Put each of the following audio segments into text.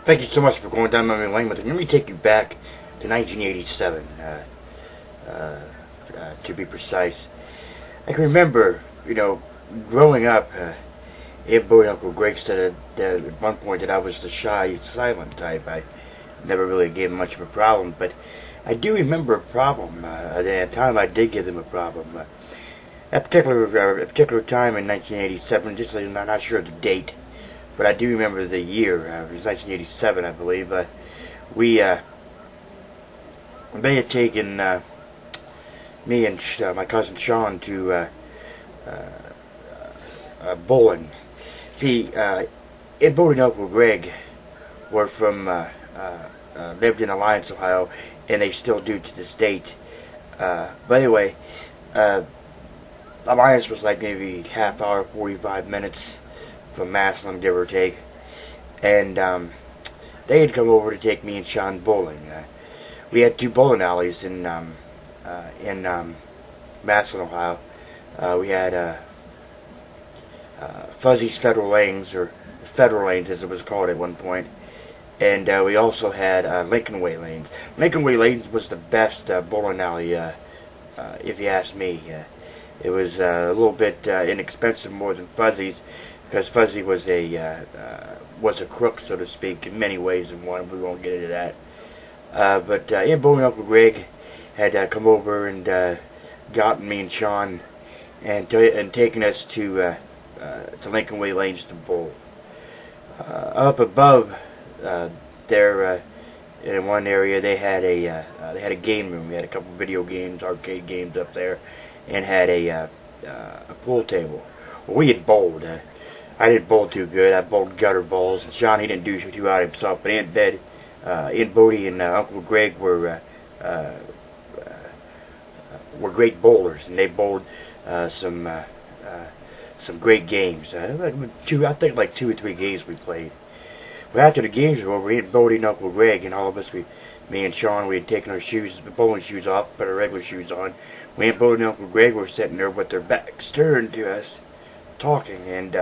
Thank you so much for going down memory lane with me. Let me take you back to 1987, to be precise. I can remember, growing up, Aunt Bowie and Uncle Greg said that at one point that I was the shy, silent type. I never really gave them much of a problem, but I do remember a problem. At the time, I did give them a problem. That particular time in 1987, just I'm not sure of the date, but I do remember the year. It was 1987, I believe. We They had taken me and my cousin Sean to bowling. See, Aunt Bodie and Uncle Greg were from lived in Alliance, Ohio, and they still do to this date. But anyway, Alliance was like maybe half hour, 45 minutes from Massillon, give or take. And they had come over to take me and Sean bowling. We had two bowling alleys in Massillon, Ohio. We had Fuzzy's Federal Lanes, or Federal Lanes as it was called at one point. And we also had Lincoln Way Lanes. Lincoln Way Lanes was the best bowling alley, if you ask me. It was a little bit inexpensive, more than Fuzzy's, because Fuzzy was a crook, so to speak, in many ways. And one, we won't get into that. But Aunt Bowie and Uncle Greg had come over and gotten me and Sean and taken us to Lincoln Way Lanes to bowl. Up above there, in one area, they had a game room. We had a couple video games, arcade games up there, and had a pool table. Well, we had bowled. I didn't bowl too good. I bowled gutter balls, and Sean, he didn't do too out himself. But Aunt Bodie and Uncle Greg were great bowlers, and they bowled some great games. I think like 2 or 3 games we played. Well, after the games were over, Aunt Bodie and Uncle Greg and all of us, me and Sean, we had taken our bowling shoes off, put our regular shoes on. Aunt Bodie and Uncle Greg were sitting there with their backs turned to us, talking, and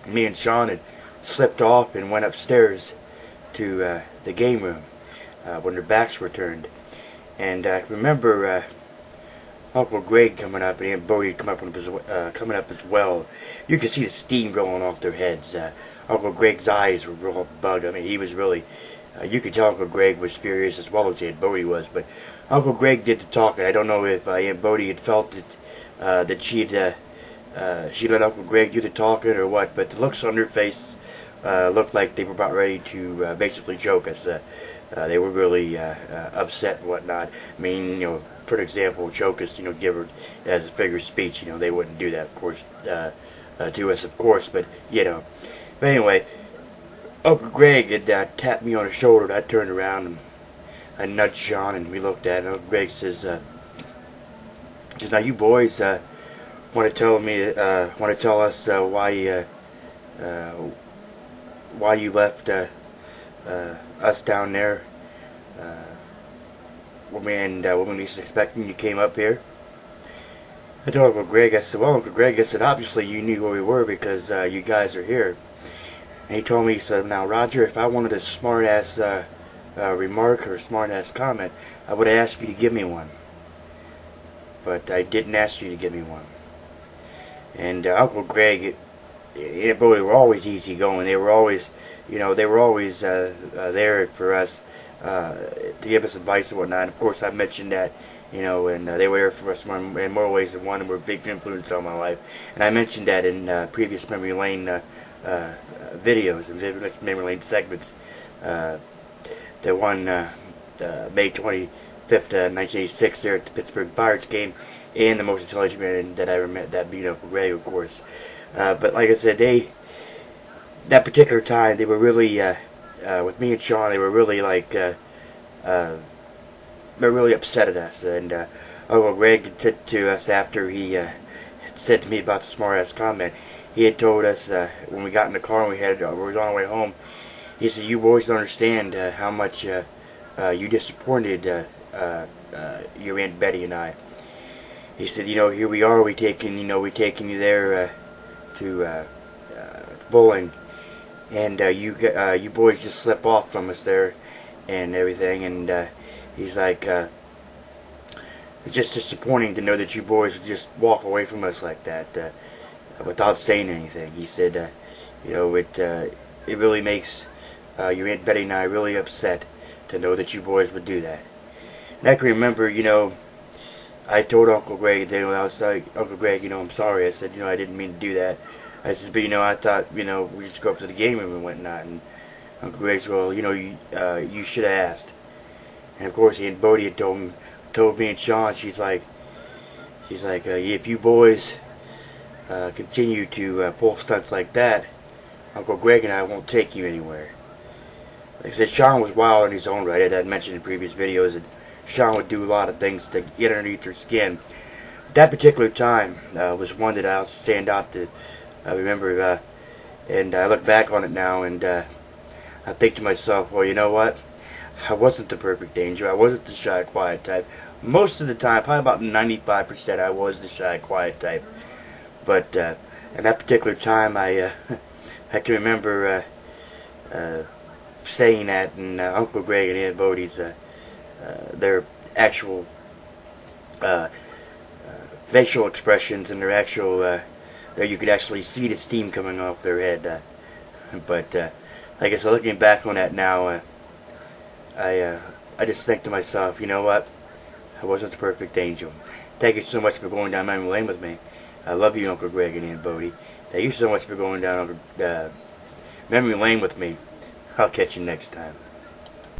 me and Sean had slipped off and went upstairs to the game room when their backs were turned. And I remember Uncle Greg coming up and Aunt Bodie coming up as well. You could see the steam rolling off their heads. Uncle Greg's eyes were real bugged. I mean, he was really, you could tell Uncle Greg was furious as well as Aunt Bodie was. But Uncle Greg did the talking. I don't know if Aunt Bodie had felt that she let Uncle Greg do the talking or what, but the looks on their face looked like they were about ready to basically joke us. They were really upset and whatnot. I mean, for example, joke us, give her as a figure of speech. They wouldn't do that, of course, to us, of course, but, But anyway, Uncle Greg had tapped me on the shoulder, and I turned around and I nudged Sean, and we looked at it. Uncle Greg says, now you boys want to tell us why you left us down there when we least expecting you came up here. I told Uncle Greg, I said, well, Uncle Greg, I said, obviously you knew where we were because you guys are here. And he told me, he said, now, Roger, if I wanted a smart-ass remark or a smart-ass comment, I would have asked you to give me one. But I didn't ask you to give me one. And Uncle Greg and Aunt Bodie were always easygoing. They were always, there for us to give us advice and whatnot. And of course, I mentioned that, and they were there for us in more ways than one, and were a big influence on my life. And I mentioned that in previous Memory Lane videos and Memory Lane segments. The one May 25th, 1986, there at the Pittsburgh Pirates game, and the most intelligent man that I ever met, that being Uncle Greg, of course. But like I said, that particular time, they were really, with me and Sean, they were really they were really upset at us. And Uncle Greg said to us after he said to me about the smart-ass comment, he had told us when we got in the car and we were on our way home, he said, you boys don't understand how much you disappointed your Aunt Betty and I. He said, here we are, we taking you there to bowling, and you boys just slip off from us there and everything. And he's like, it's just disappointing to know that you boys would just walk away from us like that without saying anything. He said, it really makes your Aunt Betty and I really upset to know that you boys would do that. And I can remember, I told Uncle Greg, I was like, Uncle Greg, I'm sorry. I said, I didn't mean to do that. I said, but I thought, we just go up to the game room and whatnot. And Uncle Greg said, well, you should have asked. And of course, Aunt Bodie had told me and Sean, she's like, if you boys continue to pull stunts like that, Uncle Greg and I won't take you anywhere. Like I said, Sean was wild in his own right. I had mentioned in previous videos that Sean would do a lot of things to get underneath her skin. That particular time was one that I'll stand out to remember, and I look back on it now, and I think to myself, well, you know what? I wasn't the perfect angel. I wasn't the shy, quiet type. Most of the time, probably about 95%, I was the shy, quiet type. But at that particular time, I can remember saying that, and Uncle Greg and Aunt Bodie's their actual facial expressions and their actual there you could actually see the steam coming off their head. But like I said, looking back on that now, I just think to myself, you know what? I wasn't the perfect angel. Thank you so much for going down memory lane with me. I love you, Uncle Greg and Aunt Bodie. Thank you so much for going down memory lane with me. I'll catch you next time.